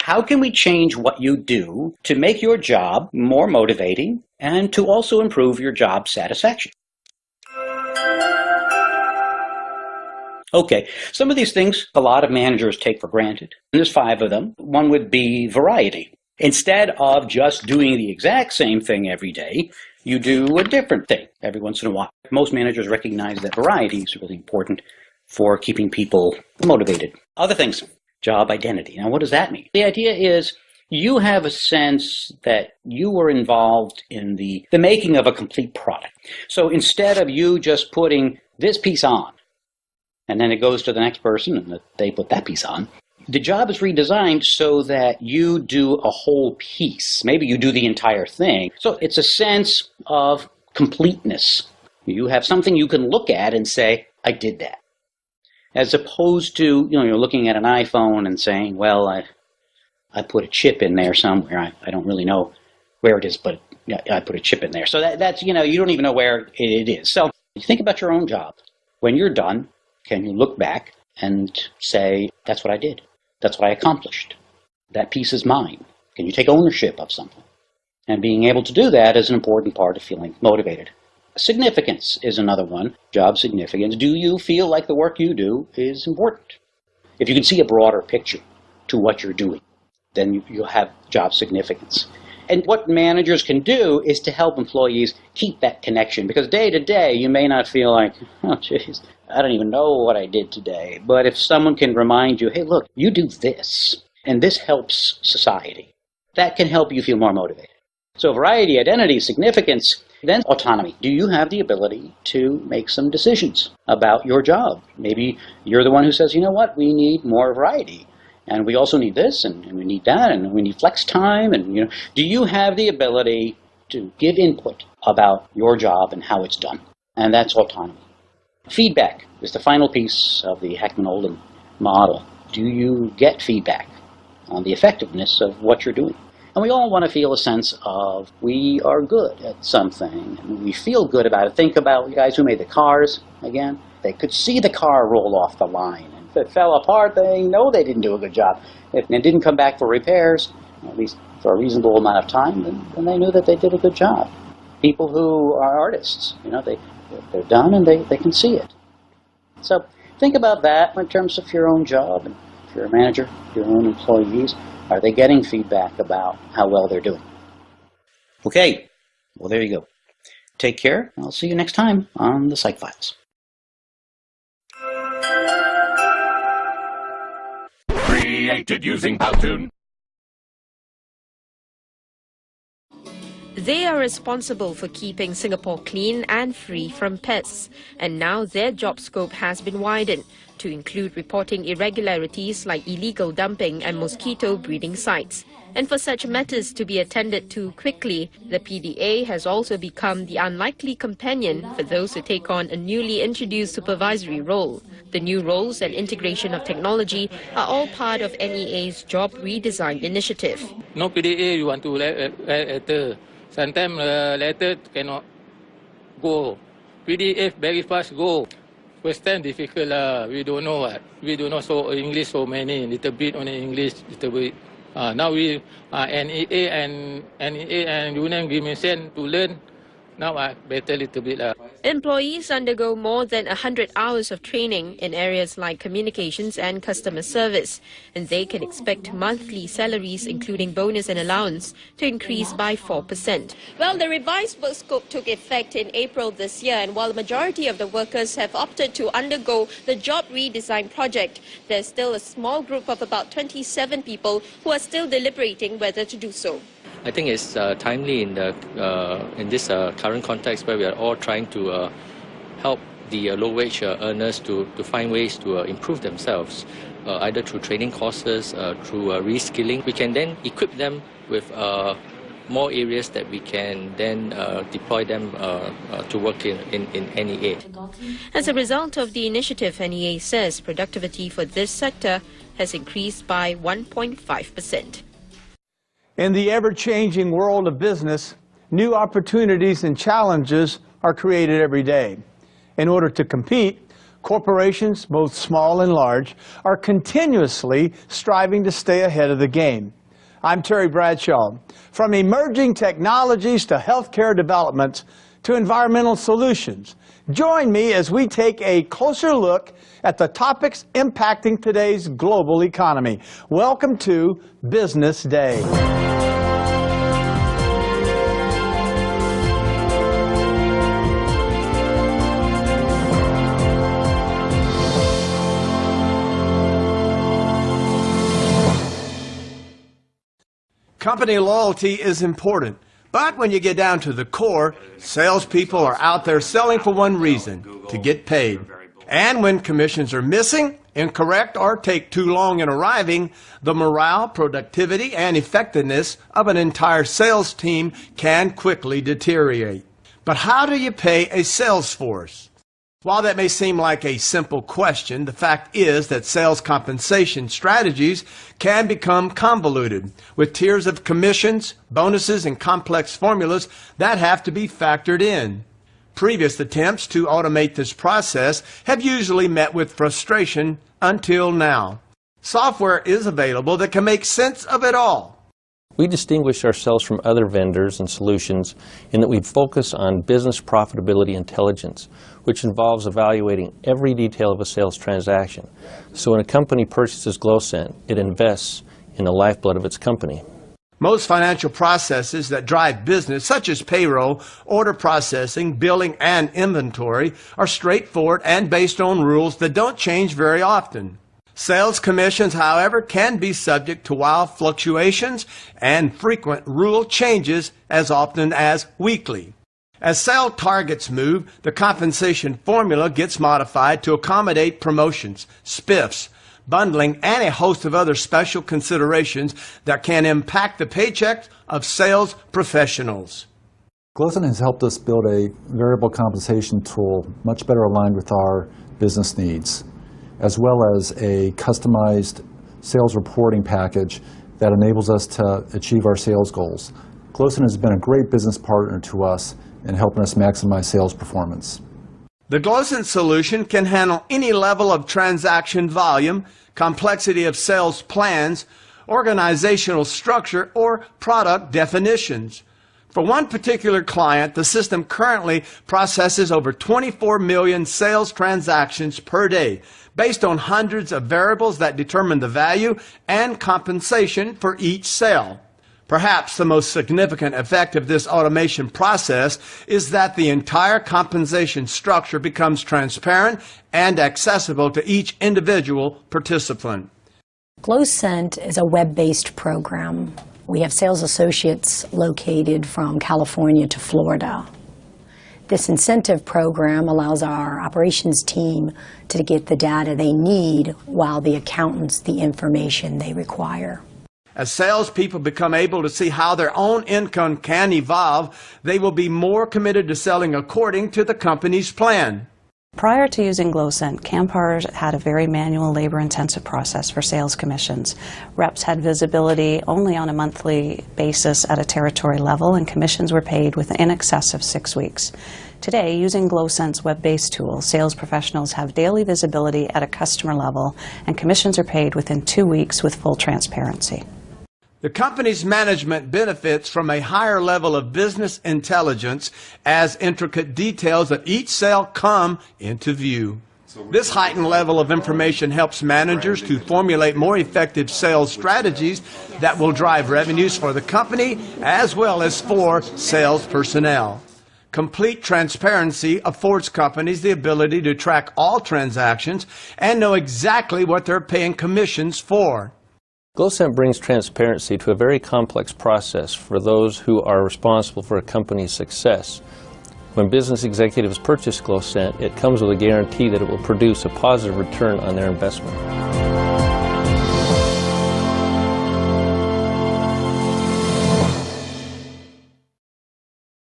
how can we change what you do to make your job more motivating and to also improve your job satisfaction? Okay, some of these things a lot of managers take for granted. And there's 5 of them. One would be variety. Instead of just doing the exact same thing every day, you do a different thing every once in a while. Most managers recognize that variety is really important for keeping people motivated. Other things, job identity. Now, what does that mean? The idea is you have a sense that you were involved in the making of a complete product. So instead of you just putting this piece on, and then it goes to the next person and they put that piece on, the job is redesigned so that you do a whole piece. Maybe you do the entire thing. So it's a sense of completeness. You have something you can look at and say, I did that. As opposed to, you're looking at an iPhone and saying, well, I put a chip in there somewhere. I don't really know where it is, but I put a chip in there. So that's, you don't even know where it is. So you think about your own job. When you're done, can you look back and say, that's what I did? That's what I accomplished. That piece is mine. Can you take ownership of something? And being able to do that is an important part of feeling motivated. Significance is another one. Job significance. Do you feel like the work you do is important? If you can see a broader picture to what you're doing, then you'll have job significance. And what managers can do is to help employees keep that connection. Because day to day, you may not feel like, oh, geez, I don't even know what I did today. But if someone can remind you, hey, look, you do this, and this helps society, that can help you feel more motivated. So variety, identity, significance, then autonomy. Do you have the ability to make some decisions about your job? Maybe you're the one who says, you know what, we need more variety. And we also need this, and we need that, and we need flex time. And do you have the ability to give input about your job and how it's done? And that's autonomy. Feedback is the final piece of the Heckman-Oldham model. Do you get feedback on the effectiveness of what you're doing? And we all want to feel a sense of we are good at something, and we feel good about it. Think about the guys who made the cars again. They could see the car roll off the line. If it fell apart, they know they didn't do a good job. If it didn't come back for repairs, at least for a reasonable amount of time, then they knew that they did a good job. People who are artists, they're done and they can see it. So think about that in terms of your own job. And if you're a manager, your own employees, are they getting feedback about how well they're doing? Okay, well, there you go. Take care. I'll see you next time on the Psych Files. Created using Powtoon. They are responsible for keeping Singapore clean and free from pests, and now their job scope has been widened to include reporting irregularities like illegal dumping and mosquito breeding sites. And for such matters to be attended to quickly, the PDA has also become the unlikely companion for those who take on a newly introduced supervisory role. The new roles and integration of technology are all part of NEA's job redesign initiative. No PDA, you want to letter. Sometimes letter cannot go. PDF very fast go. First time difficult we don't know what. We don't know so English so many, little bit only English, little bit. Now we NEA and Union give me send to learn. Now I better little bit. Employees undergo more than 100 hours of training in areas like communications and customer service, and they can expect monthly salaries, including bonus and allowance, to increase by 4%. Well, the revised work scope took effect in April this year, and while the majority of the workers have opted to undergo the job redesign project, there's still a small group of about 27 people who are still deliberating whether to do so. I think it's timely in this current context where we are all trying to help the low-wage earners to find ways to improve themselves, either through training courses, through reskilling. We can then equip them with more areas that we can then deploy them to work in NEA. As a result of the initiative, NEA says productivity for this sector has increased by 1.5%. In the ever-changing world of business, new opportunities and challenges are created every day. In order to compete, Corporations, both small and large, are continuously striving to stay ahead of the game. I'm Terry Bradshaw. From emerging technologies to healthcare developments to environmental solutions, join me as we take a closer look at the topics impacting today's global economy. Welcome to Business Day. Company loyalty is important, but when you get down to the core, salespeople are out there selling for one reason, to get paid. And when commissions are missing, incorrect, or take too long in arriving, the morale, productivity, and effectiveness of an entire sales team can quickly deteriorate. But how do you pay a sales force? While that may seem like a simple question, the fact is that sales compensation strategies can become convoluted, with tiers of commissions, bonuses, and complex formulas that have to be factored in. Previous attempts to automate this process have usually met with frustration until now. Software is available that can make sense of it all. We distinguish ourselves from other vendors and solutions in that we focus on business profitability intelligence, which involves evaluating every detail of a sales transaction. So when a company purchases GlowScent, it invests in the lifeblood of its company. Most financial processes that drive business, such as payroll, order processing, billing, and inventory, are straightforward and based on rules that don't change very often. Sales commissions, however, can be subject to wild fluctuations and frequent rule changes as often as weekly. As sale targets move, the compensation formula gets modified to accommodate promotions, spiffs, bundling, and a host of other special considerations that can impact the paychecks of sales professionals. GlowScent has helped us build a variable compensation tool much better aligned with our business needs, as well as a customized sales reporting package that enables us to achieve our sales goals. GlowScent has been a great business partner to us in helping us maximize sales performance. The GlowScent solution can handle any level of transaction volume, complexity of sales plans, organizational structure, or product definitions. For one particular client, the system currently processes over 24 million sales transactions per day, based on hundreds of variables that determine the value and compensation for each sale. Perhaps the most significant effect of this automation process is that the entire compensation structure becomes transparent and accessible to each individual participant. GlowScent is a web-based program. We have sales associates located from California to Florida. This incentive program allows our operations team to get the data they need while the accountants the information they require. As salespeople become able to see how their own income can evolve, they will be more committed to selling according to the company's plan. Prior to using GlowScent, Canpar had a very manual, labor-intensive process for sales commissions. Reps had visibility only on a monthly basis at a territory level, and commissions were paid within excess of 6 weeks. Today, using GlowScent's web-based tool, sales professionals have daily visibility at a customer level, and commissions are paid within 2 weeks with full transparency. The company's management benefits from a higher level of business intelligence as intricate details of each sale come into view. This heightened level of information helps managers to formulate more effective sales strategies that will drive revenues for the company as well as for sales personnel. Complete transparency affords companies the ability to track all transactions and know exactly what they're paying commissions for. GlowScent brings transparency to a very complex process for those who are responsible for a company's success. When business executives purchase GlowScent, it comes with a guarantee that it will produce a positive return on their investment.